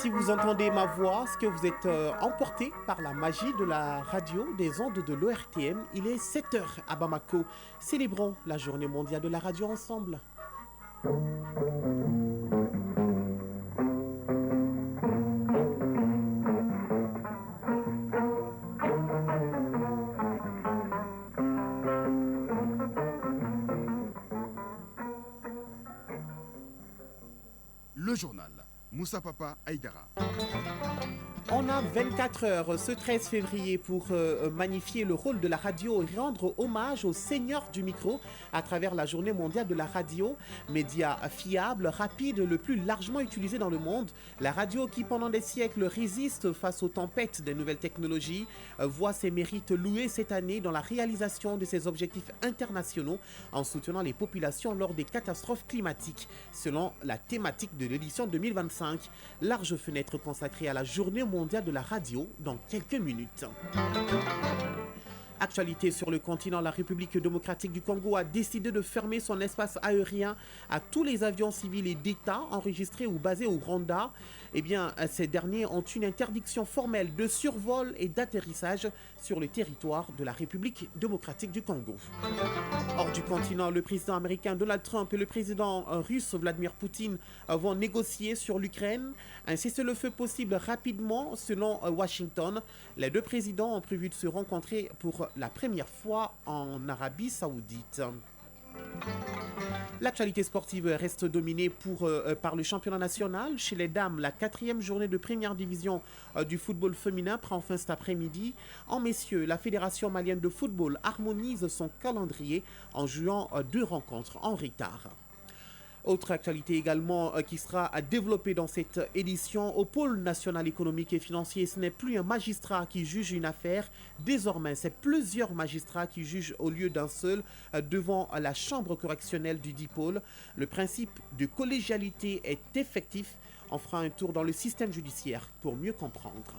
Si vous entendez ma voix, est-ce que vous êtes emporté par la magie de la radio des ondes de l'ORTM? Il est 7 heures à Bamako. Célébrons la journée mondiale de la radio ensemble. Le journal. Moussa Papa Aïdara. On a 24 heures ce 13 février pour magnifier le rôle de la radio et rendre hommage aux seigneurs du micro à travers la journée mondiale de la radio, média fiable, rapide, le plus largement utilisé dans le monde. La radio qui pendant des siècles résiste face aux tempêtes des nouvelles technologies, voit ses mérites loués cette année dans la réalisation de ses objectifs internationaux en soutenant les populations lors des catastrophes climatiques. Selon la thématique de l'édition 2025, large fenêtre consacrée à la journée mondiale de la radio dans quelques minutes. Actualité sur le continent, la République démocratique du Congo a décidé de fermer son espace aérien à tous les avions civils et d'État enregistrés ou basés au Rwanda. Eh bien, ces derniers ont une interdiction formelle de survol et d'atterrissage sur le territoire de la République démocratique du Congo. Hors du continent, le président américain Donald Trump et le président russe Vladimir Poutine vont négocier sur l'Ukraine. Un cessez-le-feu possible rapidement selon Washington. Les deux présidents ont prévu de se rencontrer pour la première fois en Arabie Saoudite. L'actualité sportive reste dominée par le championnat national. Chez les dames, la 4e journée de première division du football féminin prend fin cet après-midi. En messieurs, la Fédération malienne de football harmonise son calendrier en jouant 2 rencontres en retard. Autre actualité également qui sera développée dans cette édition, au pôle national économique et financier, ce n'est plus un magistrat qui juge une affaire, désormais c'est plusieurs magistrats qui jugent au lieu d'un seul devant la chambre correctionnelle du dit pôle. Le principe de collégialité est effectif. On fera un tour dans le système judiciaire pour mieux comprendre.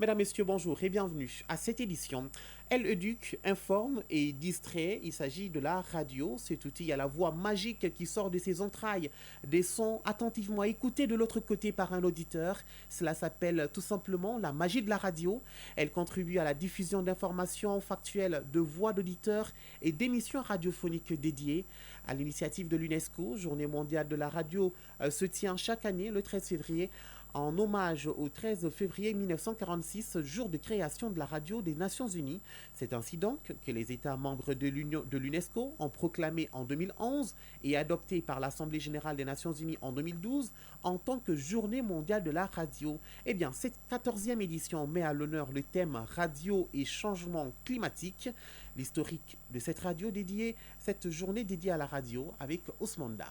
Mesdames, Messieurs, bonjour et bienvenue à cette édition. L-Educ informe et distrait. Il s'agit de la radio, cet outil à la voix magique qui sort de ses entrailles, des sons attentivement écoutés de l'autre côté par un auditeur. Cela s'appelle tout simplement la magie de la radio. Elle contribue à la diffusion d'informations factuelles, de voix d'auditeurs et d'émissions radiophoniques dédiées. À l'initiative de l'UNESCO, Journée mondiale de la radio se tient chaque année le 13 février en hommage au 13 février 1946, jour de création de la radio des Nations Unies. C'est ainsi donc que les États membres de l'UNESCO ont proclamé en 2011 et adopté par l'Assemblée générale des Nations Unies en 2012 en tant que journée mondiale de la radio. Eh bien, cette 14e édition met à l'honneur le thème radio et changement climatique. L'historique de cette journée dédiée à la radio avec Ousmane Dao.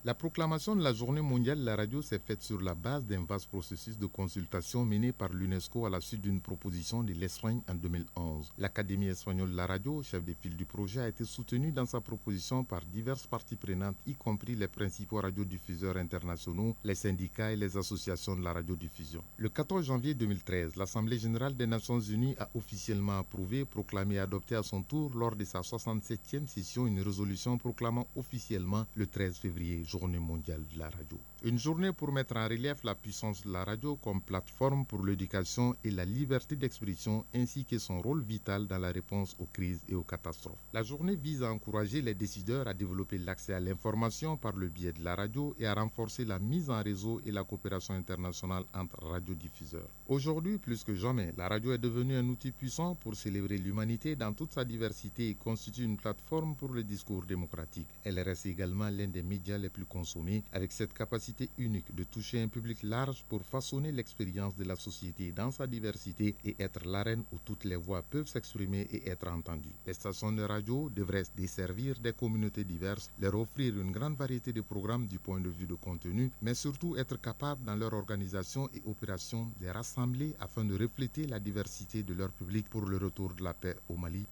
La proclamation de la Journée mondiale de la radio s'est faite sur la base d'un vaste processus de consultation mené par l'UNESCO à la suite d'une proposition de l'Espagne en 2011. L'Académie espagnole de la radio, chef de file du projet, a été soutenue dans sa proposition par diverses parties prenantes, y compris les principaux radiodiffuseurs internationaux, les syndicats et les associations de la radiodiffusion. Le 14 janvier 2013, l'Assemblée générale des Nations unies a officiellement approuvé, proclamé et adopté à son tour lors de sa 67e session une résolution proclamant officiellement le 13 février, Journée mondiale de la radio. Une journée pour mettre en relief la puissance de la radio comme plateforme pour l'éducation et la liberté d'expression ainsi que son rôle vital dans la réponse aux crises et aux catastrophes. La journée vise à encourager les décideurs à développer l'accès à l'information par le biais de la radio et à renforcer la mise en réseau et la coopération internationale entre radiodiffuseurs. Aujourd'hui, plus que jamais, la radio est devenue un outil puissant pour célébrer l'humanité dans toute sa diversité et constitue une plateforme pour le discours démocratique. Elle reste également l'un des médias les plus consommés, avec cette capacité unique de toucher un public large pour façonner l'expérience de la société dans sa diversité et être l'arène où toutes les voix peuvent s'exprimer et être entendues. Les stations de radio devraient desservir des communautés diverses, leur offrir une grande variété de programmes du point de vue de contenu, mais surtout être capables dans leur organisation et opération de rassembler afin de refléter la diversité de leur public pour le retour de la paix au Mali.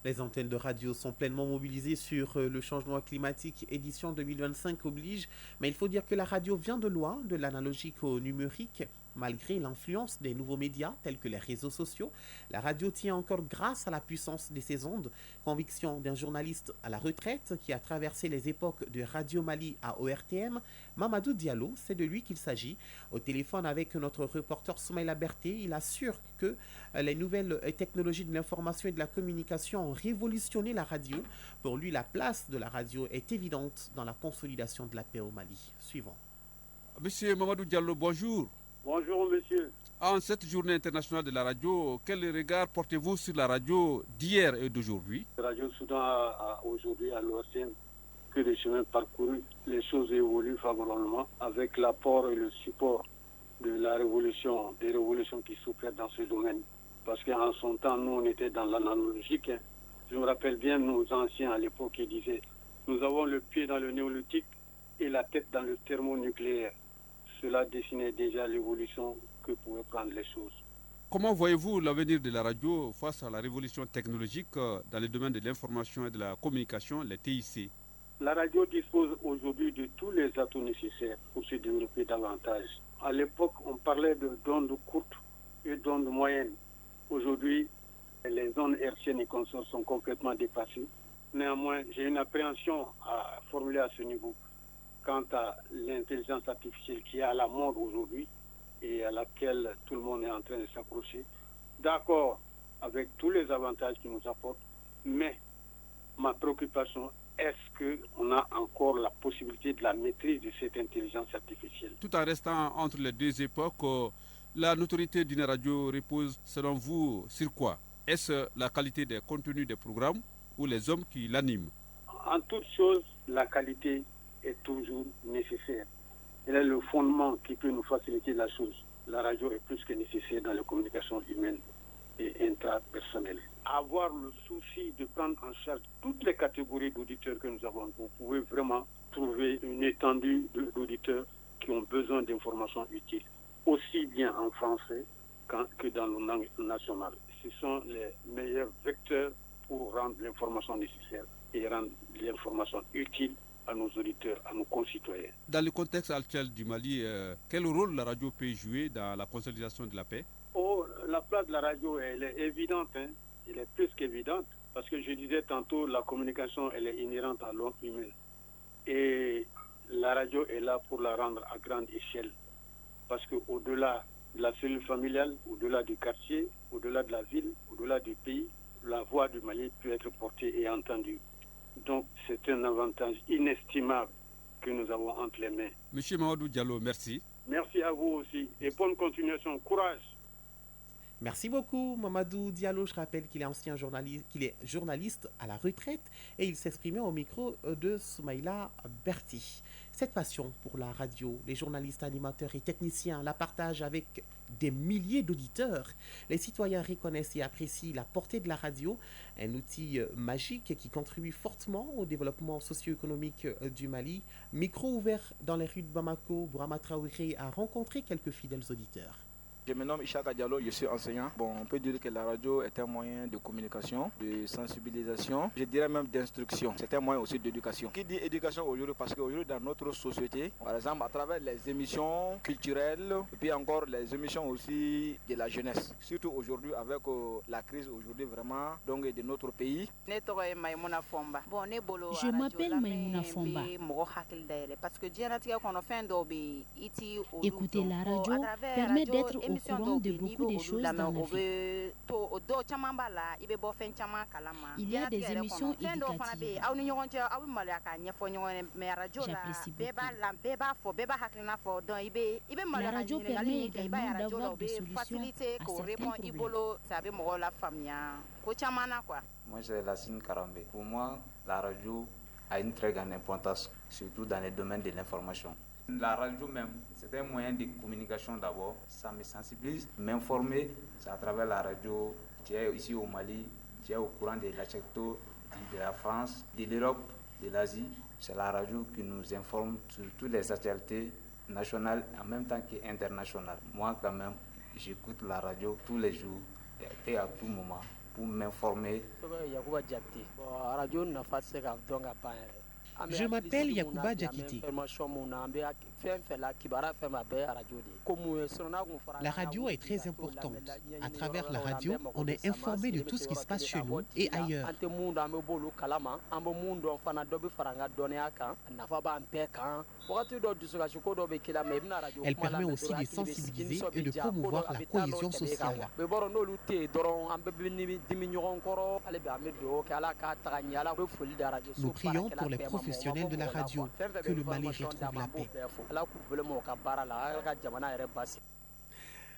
Les antennes de radio sont pleinement mobilisées sur le changement climatique. Édition 2025 oblige. Mais il faut dire que la radio vient de loin, de l'analogique au numérique. Malgré l'influence des nouveaux médias tels que les réseaux sociaux, la radio tient encore grâce à la puissance de ses ondes. Conviction d'un journaliste à la retraite qui a traversé les époques de Radio Mali à ORTM, Mamadou Diallo, c'est de lui qu'il s'agit. Au téléphone avec notre reporter Soumaïla Berté, il assure que les nouvelles technologies de l'information et de la communication ont révolutionné la radio. Pour lui, la place de la radio est évidente dans la consolidation de la paix au Mali. Suivant. Monsieur Mamadou Diallo, bonjour. Bonjour monsieur. En cette journée internationale de la radio, quel regard portez-vous sur la radio d'hier et d'aujourd'hui? Radio Soudan a aujourd'hui à l'ORTM que des chemins parcourus, les choses évoluent favorablement avec l'apport et le support de la révolution, des révolutions qui s'opèrent dans ce domaine. Parce qu'en son temps, nous on était dans l'analogique. Je me rappelle bien nos anciens à l'époque qui disaient nous avons le pied dans le néolithique et la tête dans le thermonucléaire. Cela dessinait déjà l'évolution que pouvaient prendre les choses. Comment voyez-vous l'avenir de la radio face à la révolution technologique dans le domaine de l'information et de la communication, les TIC? La radio dispose aujourd'hui de tous les atouts nécessaires pour se développer davantage. À l'époque, on parlait d'ondes courtes et d'ondes moyennes. Aujourd'hui, les ondes hertziennes et consorts sont complètement dépassées. Néanmoins, j'ai une appréhension à formuler à ce niveau quant à l'intelligence artificielle qui est à la mode aujourd'hui et à laquelle tout le monde est en train de s'accrocher. D'accord avec tous les avantages qu'il nous apporte, mais ma préoccupation, est-ce qu'on a encore la possibilité de la maîtrise de cette intelligence artificielle? Tout en restant entre les deux époques, la notoriété d'une radio repose, selon vous, sur quoi? Est-ce la qualité des contenus des programmes ou les hommes qui l'animent? En toute chose, la qualité est toujours nécessaire. Elle est le fondement qui peut nous faciliter la chose. La radio est plus que nécessaire dans les communications humaines et intrapersonnelles. Avoir le souci de prendre en charge toutes les catégories d'auditeurs que nous avons, vous pouvez vraiment trouver une étendue d'auditeurs qui ont besoin d'informations utiles, aussi bien en français que dans nos langues nationales. Ce sont les meilleurs vecteurs pour rendre l'information nécessaire et rendre l'information utile à nos auditeurs, à nos concitoyens. Dans le contexte actuel du Mali, quel rôle la radio peut jouer dans la consolidation de la paix? La place de la radio, elle est évidente, elle est plus qu'évidente, parce que je disais tantôt, la communication, elle est inhérente à l'homme humain. Et la radio est là pour la rendre à grande échelle, parce qu'au-delà de la cellule familiale, au-delà du quartier, au-delà de la ville, au-delà du pays, la voix du Mali peut être portée et entendue. Donc, c'est un avantage inestimable que nous avons entre les mains. Monsieur Mamadou Diallo, merci. Merci à vous aussi et bonne continuation. Courage. Merci beaucoup, Mamadou Diallo. Je rappelle qu'il est journaliste à la retraite et il s'exprimait au micro de Soumaïla Berti. Cette passion pour la radio, les journalistes, animateurs et techniciens la partagent avec des milliers d'auditeurs. Les citoyens reconnaissent et apprécient la portée de la radio, un outil magique qui contribue fortement au développement socio-économique du Mali. Micro ouvert dans les rues de Bamako, Bourama Traoré a rencontré quelques fidèles auditeurs. Je me nomme Ishaka Diallo, je suis enseignant. On peut dire que la radio est un moyen de communication, de sensibilisation, je dirais même d'instruction. C'est un moyen aussi d'éducation. Qui dit éducation aujourd'hui? Parce qu'aujourd'hui dans notre société, par exemple à travers les émissions culturelles, et puis encore les émissions aussi de la jeunesse. Surtout aujourd'hui avec la crise aujourd'hui vraiment donc, de notre pays. Je m'appelle Maïmouna Fomba. Écouter la radio permet d'être au courant de beaucoup de choses dans la vie. Il y a des émissions éducatives. J'apprécie beaucoup. La radio permet également d'avoir des solutions à certains problèmes. Moi, c'est Lassine Karambé. Pour moi, la radio a une très grande importance, surtout dans le domaine de l'information. La radio même, c'est un moyen de communication d'abord. Ça me sensibilise, m'informer. C'est à travers la radio. Tu es ici au Mali, tu es au courant de l'Achecto, de la France, de l'Europe, de l'Asie. C'est la radio qui nous informe sur toutes les actualités nationales en même temps qu'internationales. Moi, quand même, j'écoute la radio tous les jours et à tout moment pour m'informer. Je m'appelle Yacouba Diakité. La radio est très importante. À travers la radio, on est informé de tout ce qui se passe chez nous et ailleurs. Elle permet aussi de sensibiliser et de promouvoir la cohésion sociale. Nous prions pour les professionnels de la radio, que le Mali retrouve la paix.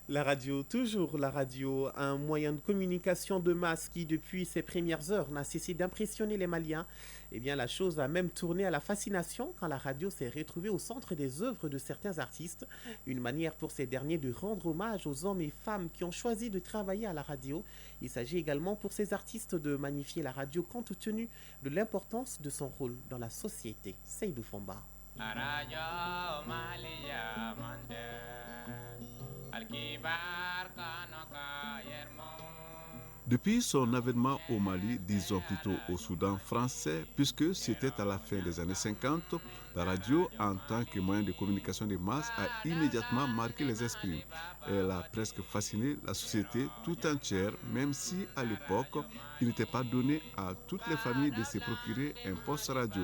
La radio, toujours la radio, un moyen de communication de masse qui, depuis ses premières heures, n'a cessé d'impressionner les Maliens. Eh bien, la chose a même tourné à la fascination quand la radio s'est retrouvée au centre des œuvres de certains artistes. Une manière pour ces derniers de rendre hommage aux hommes et femmes qui ont choisi de travailler à la radio. Il s'agit également pour ces artistes de magnifier la radio compte tenu de l'importance de son rôle dans la société. Seydou Fomba. Depuis son avènement au Mali, disons plutôt au Soudan français, puisque c'était à la fin des années 50, la radio, en tant que moyen de communication de masse, a immédiatement marqué les esprits. Elle a presque fasciné la société tout entière, même si à l'époque, il n'était pas donné à toutes les familles de se procurer un poste radio.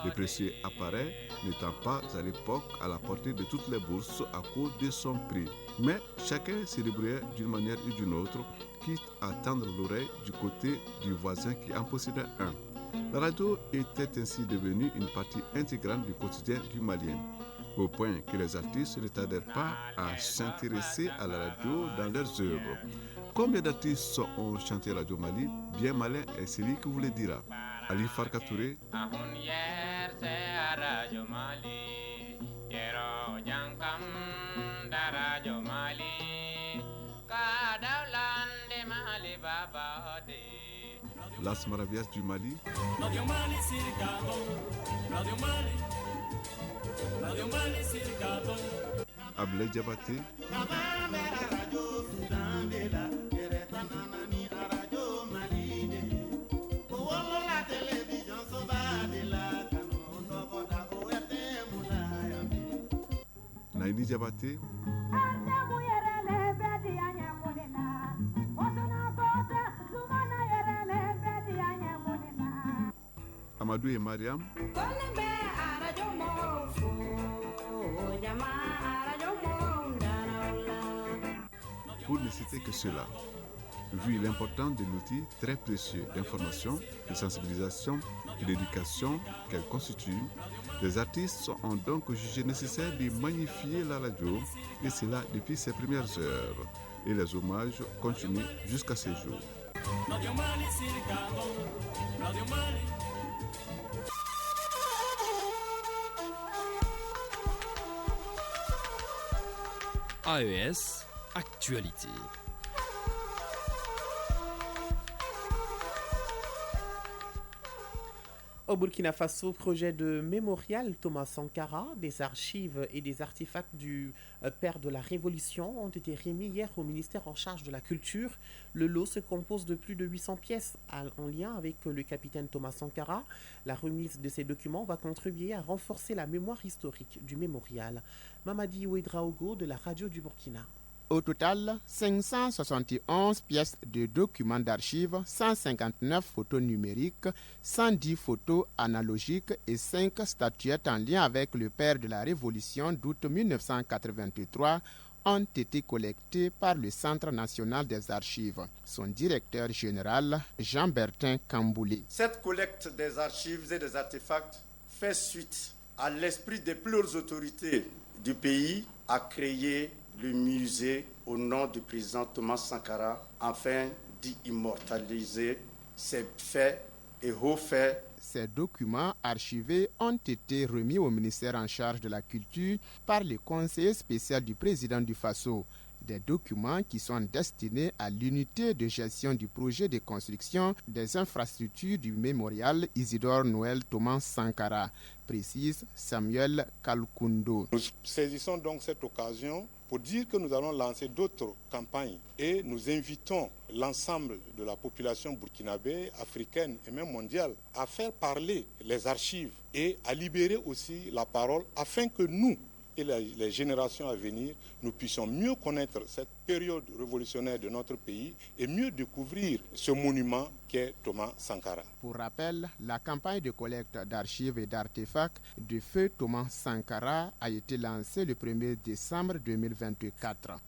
Le précieux appareil n'étant pas à l'époque à la portée de toutes les bourses à cause de son prix. Mais chacun se débrouillait d'une manière ou d'une autre, quitte à tendre l'oreille du côté du voisin qui en possédait un. La radio était ainsi devenue une partie intégrante du quotidien du Malien, au point que les artistes ne tardèrent pas à s'intéresser à la radio dans leurs œuvres. Combien d'artistes ont chanté Radio Mali? Bien malin est celui qui vous le dira. Ali Farka Touré. Las Maravillas du Mali. Ablaye Diabaté. Naini Diabaté. Amadou et Mariam. Pour ne citer que cela, vu l'importance de l'outil très précieux d'information, de sensibilisation et d'éducation qu'elle constitue, les artistes ont donc jugé nécessaire de magnifier la radio, et cela depuis ses premières heures. Et les hommages continuent jusqu'à ces jours. AES Actualité. Au Burkina Faso, projet de mémorial Thomas Sankara, des archives et des artefacts du père de la Révolution ont été remis hier au ministère en charge de la culture. Le lot se compose de plus de 800 pièces en lien avec le capitaine Thomas Sankara. La remise de ces documents va contribuer à renforcer la mémoire historique du mémorial. Mamadi Ouedraogo de la radio du Burkina. Au total, 571 pièces de documents d'archives, 159 photos numériques, 110 photos analogiques et 5 statuettes en lien avec le père de la Révolution d'août 1983 ont été collectées par le Centre national des archives. Son directeur général, Jean-Bertin Kambouli. Cette collecte des archives et des artefacts fait suite à l'esprit des plus hautes autorités du pays à créer le musée au nom du président Thomas Sankara afin d'y immortaliser ses faits et hauts faits. Ces documents archivés ont été remis au ministère en charge de la culture par le conseiller spécial du président du Faso. des documents qui sont destinés à l'unité de gestion du projet de construction des infrastructures du mémorial Isidore Noël Thomas Sankara, précise Samuel Kalkundo. Nous saisissons donc cette occasion pour dire que nous allons lancer d'autres campagnes et nous invitons l'ensemble de la population burkinabé, africaine et même mondiale à faire parler les archives et à libérer aussi la parole afin que nous et les générations à venir, nous puissions mieux connaître cette période révolutionnaire de notre pays et mieux découvrir ce monument qu'est Thomas Sankara. Pour rappel, la campagne de collecte d'archives et d'artefacts du feu Thomas Sankara a été lancée le 1er décembre 2024.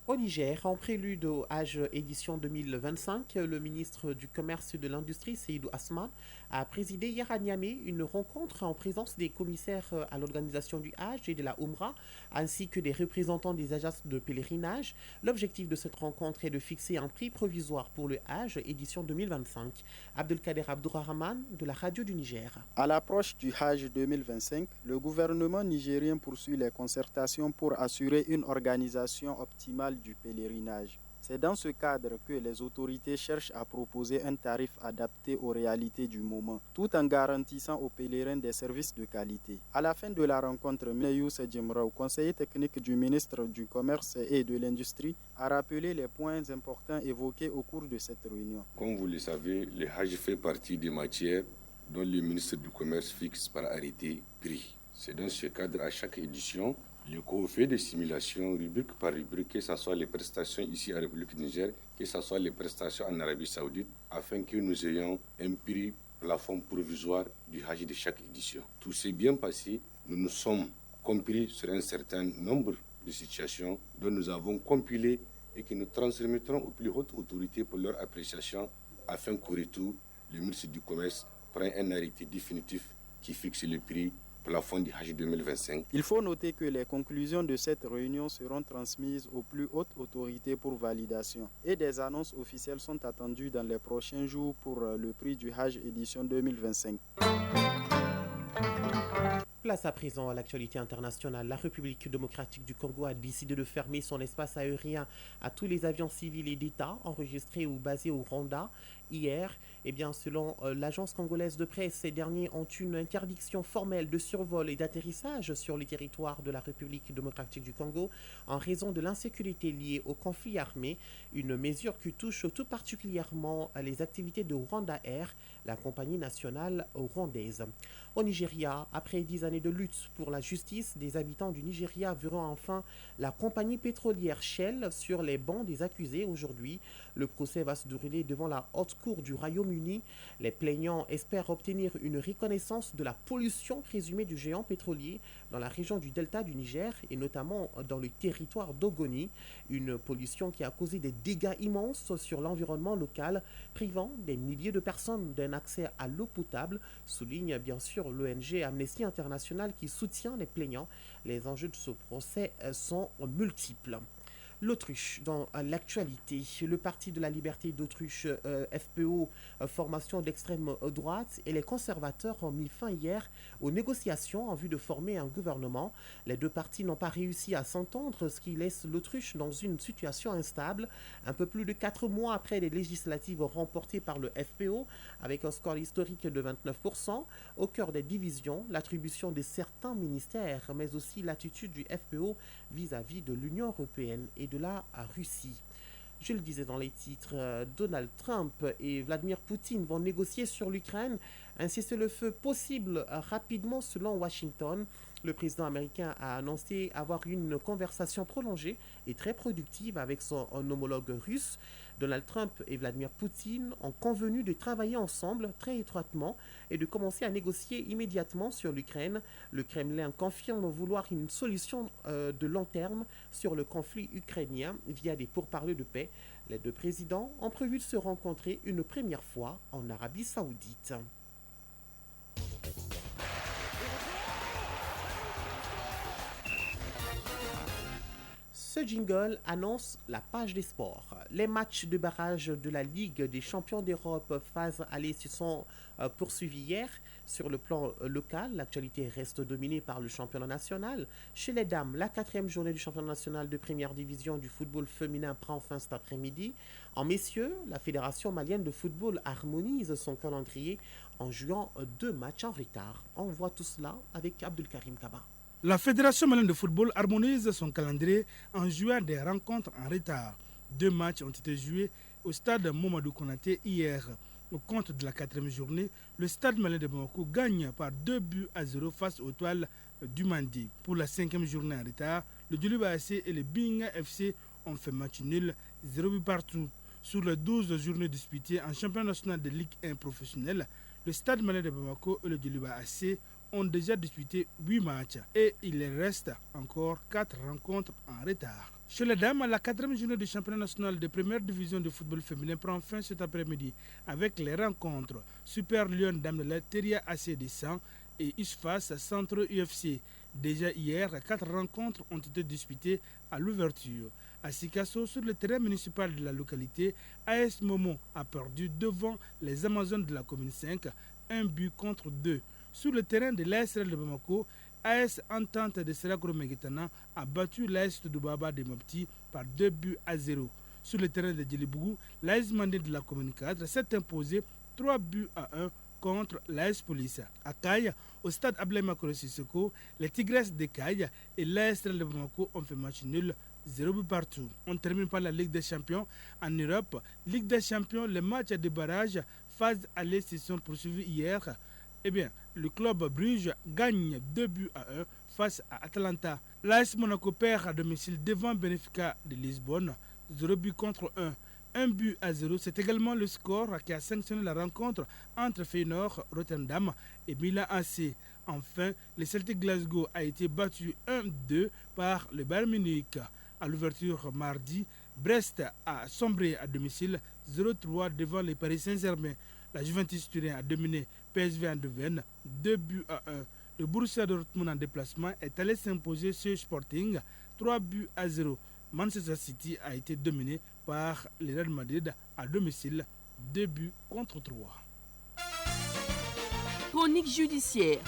Au Niger, en prélude au Hajj édition 2025, le ministre du Commerce et de l'Industrie, Seydou Asman, a présidé hier à Niamey une rencontre en présence des commissaires à l'organisation du Hajj et de la Oumra, ainsi que des représentants des agences de pèlerinage. L'objectif de cette rencontre est de fixer un prix provisoire pour le Hajj édition 2025. Abdelkader Abdourahman de la radio du Niger. À l'approche du Hajj 2025, le gouvernement nigérien poursuit les concertations pour assurer une organisation optimale du pèlerinage. C'est dans ce cadre que les autorités cherchent à proposer un tarif adapté aux réalités du moment, tout en garantissant aux pèlerins des services de qualité. À la fin de la rencontre, Youssef Djemraou, conseiller technique du ministre du Commerce et de l'Industrie, a rappelé les points importants évoqués au cours de cette réunion. Comme vous le savez, le Hajj fait partie des matières dont le ministre du Commerce fixe par arrêté prix. C'est dans ce cadre, à chaque édition, le COO fait des simulations rubrique par rubrique, que ce soit les prestations ici en République du Niger, que ce soit les prestations en Arabie Saoudite, afin que nous ayons un prix plafond provisoire du Hajj de chaque édition. Tout s'est bien passé, nous nous sommes compris sur un certain nombre de situations dont nous avons compilé et que nous transmettrons aux plus hautes autorités pour leur appréciation, afin qu'au retour, le ministre du Commerce prenne un arrêté définitif qui fixe le prix plafond du Hajj 2025. Il faut noter que les conclusions de cette réunion seront transmises aux plus hautes autorités pour validation et des annonces officielles sont attendues dans les prochains jours pour le prix du Hajj édition 2025. Place à présent à l'actualité internationale. La République démocratique du Congo a décidé de fermer son espace aérien à tous les avions civils et d'État enregistrés ou basés au Rwanda. Hier, selon l'agence congolaise de presse, ces derniers ont une interdiction formelle de survol et d'atterrissage sur le territoire de la République démocratique du Congo en raison de l'insécurité liée au conflit armé, une mesure qui touche tout particulièrement les activités de Rwanda Air, la compagnie nationale rwandaise. Au Nigeria, après 10 années de lutte pour la justice, des habitants du Nigeria verront enfin la compagnie pétrolière Shell sur les bancs des accusés aujourd'hui. Le procès va se dérouler devant la haute cour du Royaume-Uni. Les plaignants espèrent obtenir une reconnaissance de la pollution présumée du géant pétrolier dans la région du delta du Niger et notamment dans le territoire d'Ogoni. Une pollution qui a causé des dégâts immenses sur l'environnement local, privant des milliers de personnes d'un accès à l'eau potable, souligne bien sûr l'ONG Amnesty International qui soutient les plaignants. Les enjeux de ce procès sont multiples. L'Autruche, dans l'actualité, le Parti de la Liberté d'Autruche, FPO, formation d'extrême droite, et les conservateurs ont mis fin hier aux négociations en vue de former un gouvernement. Les deux partis n'ont pas réussi à s'entendre, ce qui laisse l'Autruche dans une situation instable. Un peu plus de 4 mois après les législatives remportées par le FPO, avec un score historique de 29%, au cœur des divisions, l'attribution de certains ministères, mais aussi l'attitude du FPO vis-à-vis de l'Union européenne et de la Russie. Je le disais dans les titres, Donald Trump et Vladimir Poutine vont négocier sur l'Ukraine un cessez-le-feu possible rapidement selon Washington. Le président américain a annoncé avoir eu une conversation prolongée et très productive avec son homologue russe. Donald Trump et Vladimir Poutine ont convenu de travailler ensemble très étroitement et de commencer à négocier immédiatement sur l'Ukraine. Le Kremlin confirme vouloir une solution de long terme sur le conflit ukrainien via des pourparlers de paix. Les deux présidents ont prévu de se rencontrer une première fois en Arabie Saoudite. Ce jingle annonce la page des sports. Les matchs de barrage de la Ligue des champions d'Europe phase aller se sont poursuivis hier. Sur le plan local, l'actualité reste dominée par le championnat national. Chez les dames, la 4e journée du championnat national de première division du football féminin prend fin cet après-midi. En messieurs, la Fédération malienne de football harmonise son calendrier en jouant 2 matchs en retard. On voit tout cela avec Abdelkarim Kaba. La Fédération malienne de football harmonise son calendrier en jouant des rencontres en retard. 2 matchs ont été joués au stade Mamadou Konaté hier. Au compte de la 4e journée, le stade malien de Bamako gagne par 2-0 face aux Toiles du Mandi. Pour la 5e journée en retard, le Djoliba AC et le Binga FC ont fait match nul, 0 partout. Sur les 12 journées disputées en championnat national de Ligue 1 professionnelle, le stade malien de Bamako et le Djoliba AC ont déjà disputé 8 matchs et il reste encore 4 rencontres en retard. Chez les dames, la 4e journée du championnat national de première division de football féminin prend fin cet après-midi avec les rencontres Super Lyon Dame de la Teria AC de 100 et Isfas Centre UFC. Déjà hier, 4 rencontres ont été disputées à l'ouverture. À Sikasso, sur le terrain municipal de la localité, AS Momo a perdu devant les Amazones de la commune 5, 1-2. Sur le terrain de l'ASRL de Bamako, AS Entente de Serakoro Meguetana a battu l'AS Toudouba de Mopti par 2-0. Sur le terrain de Djelibougou, l'AS Mandé de la commune 4 s'est imposé 3-1 contre l'AS Police. À Kaye, au stade Ablaye Makolo Sissoko, les Tigresses de Kaye et l'ASRL de Bamako ont fait match nul, 0 partout. On termine par la Ligue des Champions. En Europe, Ligue des Champions, les matchs de barrage phase aller se sont poursuivis hier. Le club Bruges gagne 2-1 face à Atalanta. L'AS Monaco perd à domicile devant Benfica de Lisbonne, 0-1. 1-0, c'est également le score qui a sanctionné la rencontre entre Feyenoord, Rotterdam et Milan AC. Enfin, le Celtic Glasgow a été battu 1-2 par le Bayern Munich. À l'ouverture mardi, Brest a sombré à domicile 0-3 devant les Paris Saint-Germain. La Juventus Turin a dominé PSV Eindhoven 2-1. Le Borussia Dortmund en déplacement est allé s'imposer sur Sporting 3-0. Manchester City a été dominé par le Real Madrid à domicile 2-3. Chronique judiciaire.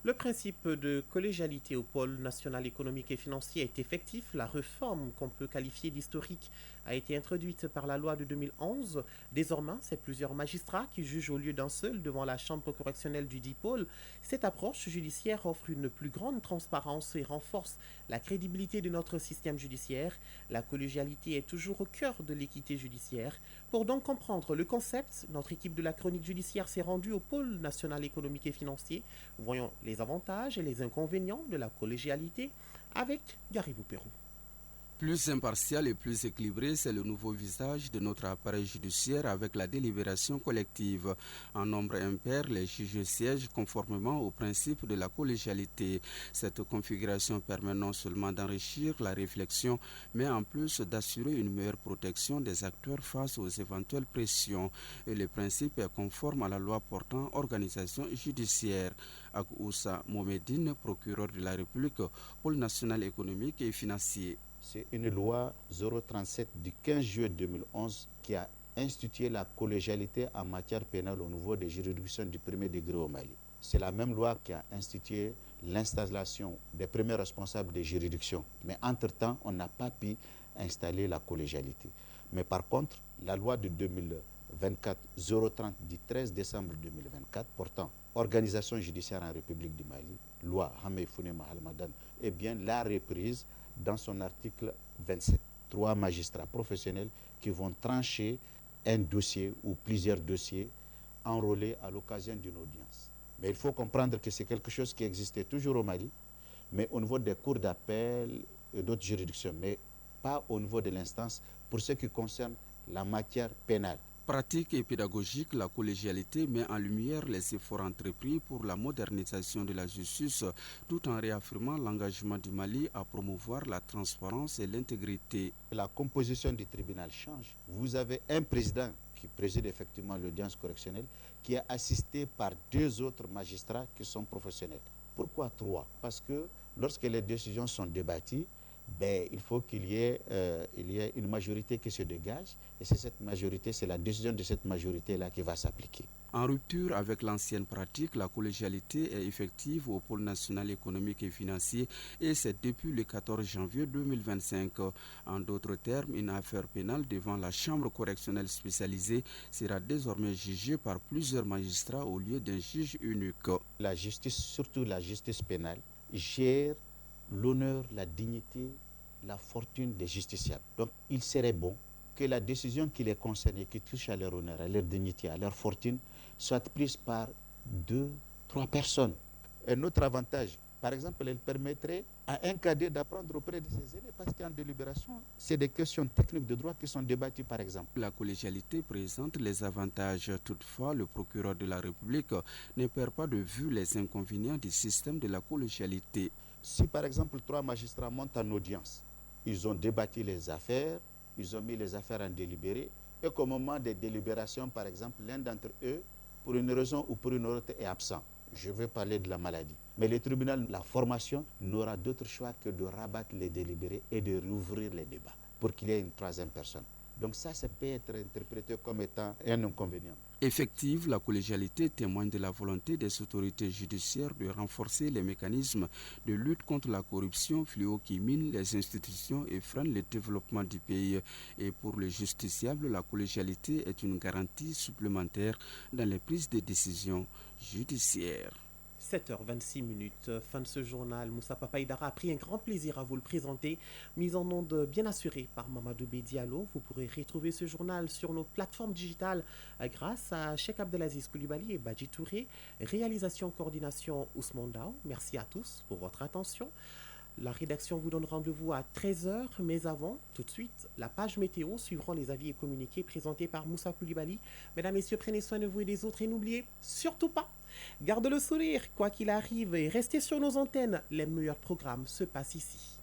Le principe de collégialité au pôle national économique et financier est effectif. La réforme, qu'on peut qualifier d'historique, a été introduite par la loi de 2011. Désormais, c'est plusieurs magistrats qui jugent au lieu d'un seul devant la chambre correctionnelle du dit pôle. Cette approche judiciaire offre une plus grande transparence et renforce la crédibilité de notre système judiciaire. La collégialité est toujours au cœur de l'équité judiciaire. Pour donc comprendre le concept, notre équipe de la chronique judiciaire s'est rendue au pôle national économique et financier. Voyons les avantages et les inconvénients de la collégialité avec Garibou Pérou. Plus impartial et plus équilibré, c'est le nouveau visage de notre appareil judiciaire avec la délibération collective. En nombre impair, les juges siègent conformément au principe de la collégialité. Cette configuration permet non seulement d'enrichir la réflexion, mais en plus d'assurer une meilleure protection des acteurs face aux éventuelles pressions. Et le principe est conforme à la loi portant organisation judiciaire. Akoussa Momedine, procureur de la République, pôle national économique et financier. C'est une loi 037 du 15 juillet 2011 qui a institué la collégialité en matière pénale au niveau des juridictions du premier degré au Mali. C'est la même loi qui a institué l'installation des premiers responsables des juridictions. Mais entre-temps, on n'a pas pu installer la collégialité. Mais par contre, la loi de 2024 030 du 13 décembre 2024 portant organisation judiciaire en République du Mali, loi Hamé Founé Mahalmadan, est bien la reprise dans son article 27. 3 magistrats professionnels qui vont trancher un dossier ou plusieurs dossiers enrôlés à l'occasion d'une audience. Mais il faut comprendre que c'est quelque chose qui existait toujours au Mali, mais au niveau des cours d'appel et d'autres juridictions, mais pas au niveau de l'instance pour ce qui concerne la matière pénale. Pratique et pédagogique, la collégialité met en lumière les efforts entrepris pour la modernisation de la justice, tout en réaffirmant l'engagement du Mali à promouvoir la transparence et l'intégrité. La composition du tribunal change. Vous avez un président qui préside effectivement l'audience correctionnelle, qui est assisté par 2 autres magistrats qui sont professionnels. Pourquoi 3? Parce que lorsque les décisions sont débattues, il faut qu'il y ait une majorité qui se dégage. Et c'est cette majorité, c'est la décision de cette majorité-là qui va s'appliquer. En rupture avec l'ancienne pratique, la collégialité est effective au pôle national économique et financier et c'est depuis le 14 janvier 2025. En d'autres termes, une affaire pénale devant la chambre correctionnelle spécialisée sera désormais jugée par plusieurs magistrats au lieu d'un juge unique. La justice, surtout la justice pénale, gère l'honneur, la dignité, la fortune des justiciables. Donc il serait bon que la décision qui les concerne et qui touche à leur honneur, à leur dignité, à leur fortune, soit prise par 2, 3 personnes. Un autre avantage, par exemple, elle permettrait à un cadet d'apprendre auprès de ses aînés, parce qu'en délibération, c'est des questions techniques de droit qui sont débattues, par exemple. La collégialité présente les avantages. Toutefois, le procureur de la République ne perd pas de vue les inconvénients du système de la collégialité. Si, par exemple, 3 magistrats montent en audience, ils ont débattu les affaires, ils ont mis les affaires en délibéré, et qu'au moment des délibérations, par exemple, l'un d'entre eux, pour une raison ou pour une autre, est absent. Je veux parler de la maladie. Mais le tribunal, la formation, n'aura d'autre choix que de rabattre les délibérés et de rouvrir les débats pour qu'il y ait une 3e personne. Donc ça peut être interprété comme étant un inconvénient. Effective, la collégialité témoigne de la volonté des autorités judiciaires de renforcer les mécanismes de lutte contre la corruption, fléau qui mine les institutions et freine le développement du pays. Et pour les justiciables, la collégialité est une garantie supplémentaire dans les prises de décisions judiciaires. 7h26, fin de ce journal. Moussa Papa Aïdara a pris un grand plaisir à vous le présenter. Mise en onde bien assurée par Mamadou Diallo. Vous pourrez retrouver ce journal sur nos plateformes digitales grâce à Cheikh Abdelaziz Koulibaly et Badji Touré. Réalisation, coordination Ousmane Dao. Merci à tous pour votre attention. La rédaction vous donne rendez-vous à 13h, mais avant, tout de suite, la page météo suivront les avis et communiqués présentés par Moussa Koulibaly. Mesdames, Messieurs, prenez soin de vous et des autres et n'oubliez surtout pas, gardez le sourire, quoi qu'il arrive, et restez sur nos antennes. Les meilleurs programmes se passent ici.